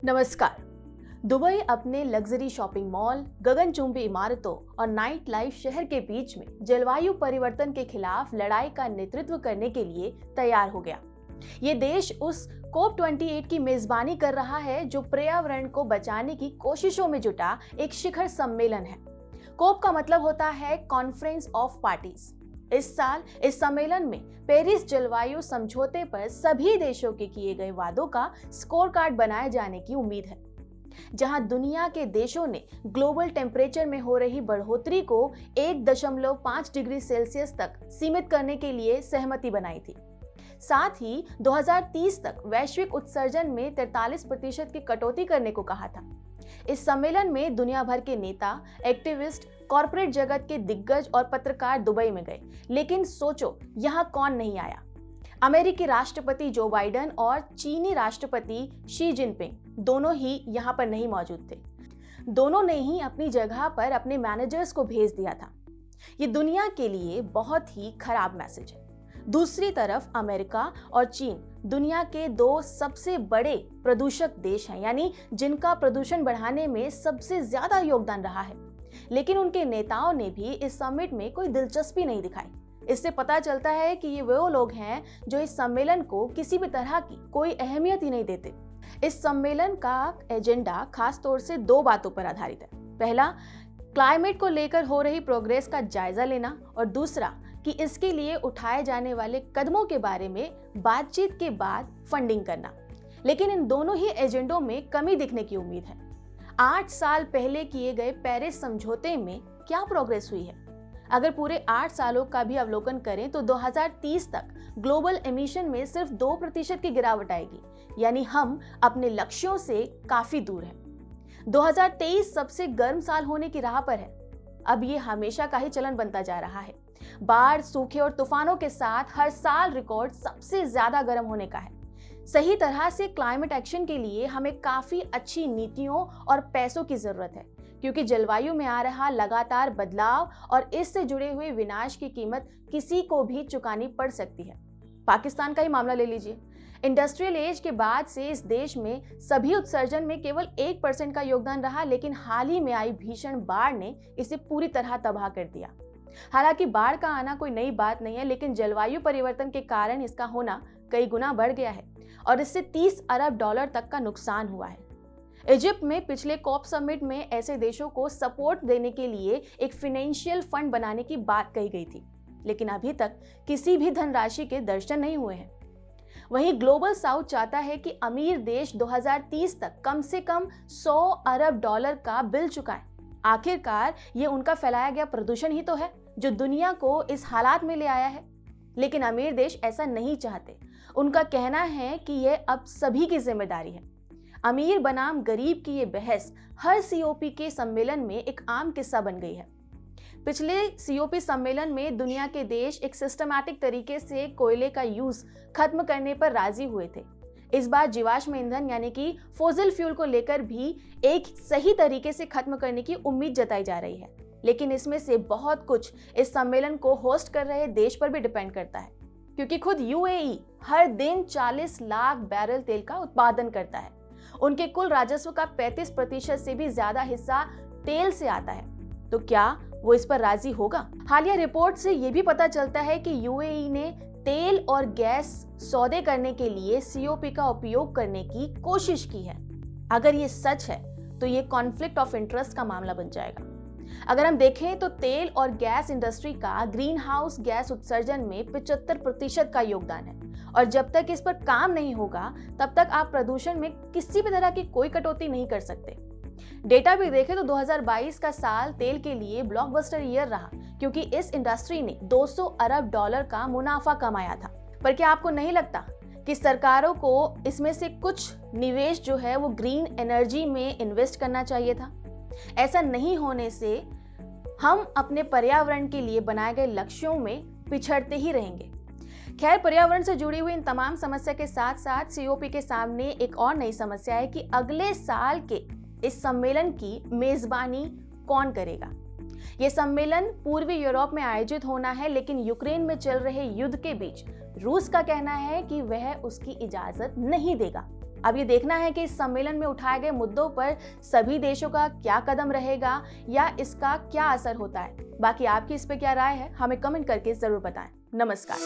नमस्कार। दुबई अपने luxury shopping mall, गगनचुंबी इमारतों और नाइट लाइफ शहर के बीच में जलवायु परिवर्तन के खिलाफ लड़ाई का नेतृत्व करने के लिए तैयार हो गया। ये देश उस COP28 की मेजबानी कर रहा है जो पर्यावरण को बचाने की कोशिशों में जुटा एक शिखर सम्मेलन है। कोप का मतलब होता है कॉन्फ्रेंस ऑफ पार्टीज। इस साल इस सम्मेलन में पेरिस जलवायु समझौते पर सभी देशों के किए गए वादों का स्कोर कार्ड बनाए जाने की उम्मीद है, जहां दुनिया के देशों ने ग्लोबल टेम्परेचर में हो रही बढ़ोतरी को 1.5 डिग्री सेल्सियस तक सीमित करने के लिए सहमति बनाई थी। साथ ही 2030 तक वैश्विक उत्सर्जन में 43% की कटौती करने को कहा था। इस सम्मेलन में दुनिया भर के नेता, एक्टिविस्ट, कॉर्पोरेट जगत के दिग्गज और पत्रकार दुबई में गए, लेकिन सोचो यहाँ कौन नहीं आया। अमेरिकी राष्ट्रपति जो बाइडेन और चीनी राष्ट्रपति शी जिनपिंग दोनों ही यहाँ पर नहीं मौजूद थे। दोनों ने ही अपनी जगह पर अपने मैनेजर्स को भेज दिया था। ये दुनिया के लिए बहुत ही खराब मैसेज है। दूसरी तरफ अमेरिका और चीन दुनिया के दो सबसे बड़े प्रदूषक देश हैं, यानी जिनका प्रदूषण बढ़ाने में सबसे ज्यादा योगदान रहा है। लेकिन उनके नेताओं ने भी इस समिट में कोई दिलचस्पी नहीं दिखाई। इससे पता चलता है कि ये वो लोग हैं जो इस सम्मेलन को किसी भी तरह की कोई अहमियत ही नहीं देते। इस सम्मेलन का एजेंडा खास तौर से दो बातों पर आधारित है। पहला, क्लाइमेट को लेकर हो रही प्रोग्रेस का जायजा लेना, और दूसरा कि इसके लिए उठाए जाने वाले कदमों के बारे में बातचीत के बाद फंडिंग करना। लेकिन इन दोनों ही एजेंडों में कमी दिखने की उम्मीद है। 8 साल पहले किए गए पेरिस समझौते में क्या प्रोग्रेस हुई है? अगर पूरे 8 सालों का भी अवलोकन करें तो 2030 तक ग्लोबल एमिशन में सिर्फ 2% की गिरावट आएगी, यानी हम अपने लक्ष्यों से काफी दूर हैं। 2023 सबसे गर्म साल होने की राह पर है। अब ये हमेशा का ही चलन बनता जा रहा है। बाढ़, सूखे और तूफानों के साथ हर साल रिकॉर्ड सबसे ज्यादा गर्म होने का है। सही तरह से क्लाइमेट एक्शन के लिए हमें काफी अच्छी नीतियों और पैसों की जरूरत है, क्योंकि जलवायु में आ रहा लगातार बदलाव और इससे जुड़े हुए विनाश की कीमत किसी को भी चुकानी पड़ सकती है। पाकिस्तान का ही मामला ले लीजिए। इंडस्ट्रियल एज के बाद से इस देश में सभी उत्सर्जन में केवल 1% का योगदान रहा, लेकिन हाल ही में आई भीषण बाढ़ ने इसे पूरी तरह तबाह कर दिया। हालांकि बाढ़ का आना कोई नई बात नहीं है, लेकिन जलवायु परिवर्तन के कारण इसका होना कई गुना बढ़ गया है और इससे $30 अरब तक का नुकसान हुआ है। इजिप्ट में पिछले कॉप समिट में ऐसे देशों को सपोर्ट देने के लिए एक फाइनेंशियल फंड बनाने की बात कही गई थी, लेकिन अभी तक किसी भी धनराशि के दर्शन नहीं हुए हैं। वहीं ग्लोबल साउथ चाहता है कि अमीर देश 2030 तक कम से कम $100 अरब का बिल चुकाएं। आखिरकार ये उनका फैलाया गया प्रदूषण ही तो है जो दुनिया को इस हालात में ले आया है। लेकिन अमीर देश ऐसा नहीं चाहते। उनका कहना है कि यह अब सभी की जिम्मेदारी है। अमीर बनाम गरीब की ये बहस हर COP के सम्मेलन में एक आम किस्सा बन गई है। पिछले COP सम्मेलन में दुनिया के देश एक सिस्टमैटिक तरीके से कोयले का यूज खत्म करने पर राजी हुए थे। इस बार जीवाश्म ईंधन यानी कि फॉसिल फ्यूल को लेकर भी एक सही तरीके से खत्म करने की उम्मीद जताई जा रही है, लेकिन इसमें से बहुत कुछ इस सम्मेलन को होस्ट कर रहे देश पर भी डिपेंड करता है, क्योंकि खुद UAE हर दिन 40 लाख बैरल तेल का उत्पादन करता है। उनके कुल राजस्व का 35% से भी ज्यादा हिस्सा तेल से आता है। तो क्या वो इस पर राजी होगा? हालिया रिपोर्ट से ये भी पता चलता है कि UAE ने तेल और गैस सौदे करने के लिए COP का उपयोग करने की कोशिश की है। अगर ये सच है तो ये कॉन्फ्लिक्ट ऑफ इंटरेस्ट का मामला बन जाएगा। अगर हम देखें तो तेल और गैस इंडस्ट्री का ग्रीन हाउस गैस उत्सर्जन में 75% का योगदान है, और जब तक इस पर काम नहीं होगा तब तक आप प्रदूषण में किसी भी तरह की कोई कटौती नहीं कर सकते। डेटा भी देखें तो 2022 का साल तेल के लिए ब्लॉकबस्टर ईयर रहा, क्योंकि इस इंडस्ट्री ने $200 अरब का मुनाफा कमाया था। पर क्या आपको नहीं लगता कि सरकारों को इसमें से कुछ निवेश जो है वो ग्रीन एनर्जी में इन्वेस्ट करना चाहिए था? ऐसा नहीं होने से हम अपने पर्यावरण के लिए बनाए गए लक्ष्यों में पिछड़ते ही रहेंगे। खैर, पर्यावरण से जुड़ी हुई इन तमाम समस्या के साथ साथ COP के सामने एक और नई समस्या है कि अगले साल के इस सम्मेलन की मेजबानी कौन करेगा। ये सम्मेलन पूर्वी यूरोप में आयोजित होना है, लेकिन यूक्रेन में चल रहे युद्ध के बीच रूस का कहना है कि वह उसकी इजाजत नहीं देगा। अब ये देखना है कि इस सम्मेलन में उठाए गए मुद्दों पर सभी देशों का क्या कदम रहेगा या इसका क्या असर होता है। बाकी आपकी इस पे क्या राय है, हमें कमेंट करके जरूर बताएं। नमस्कार।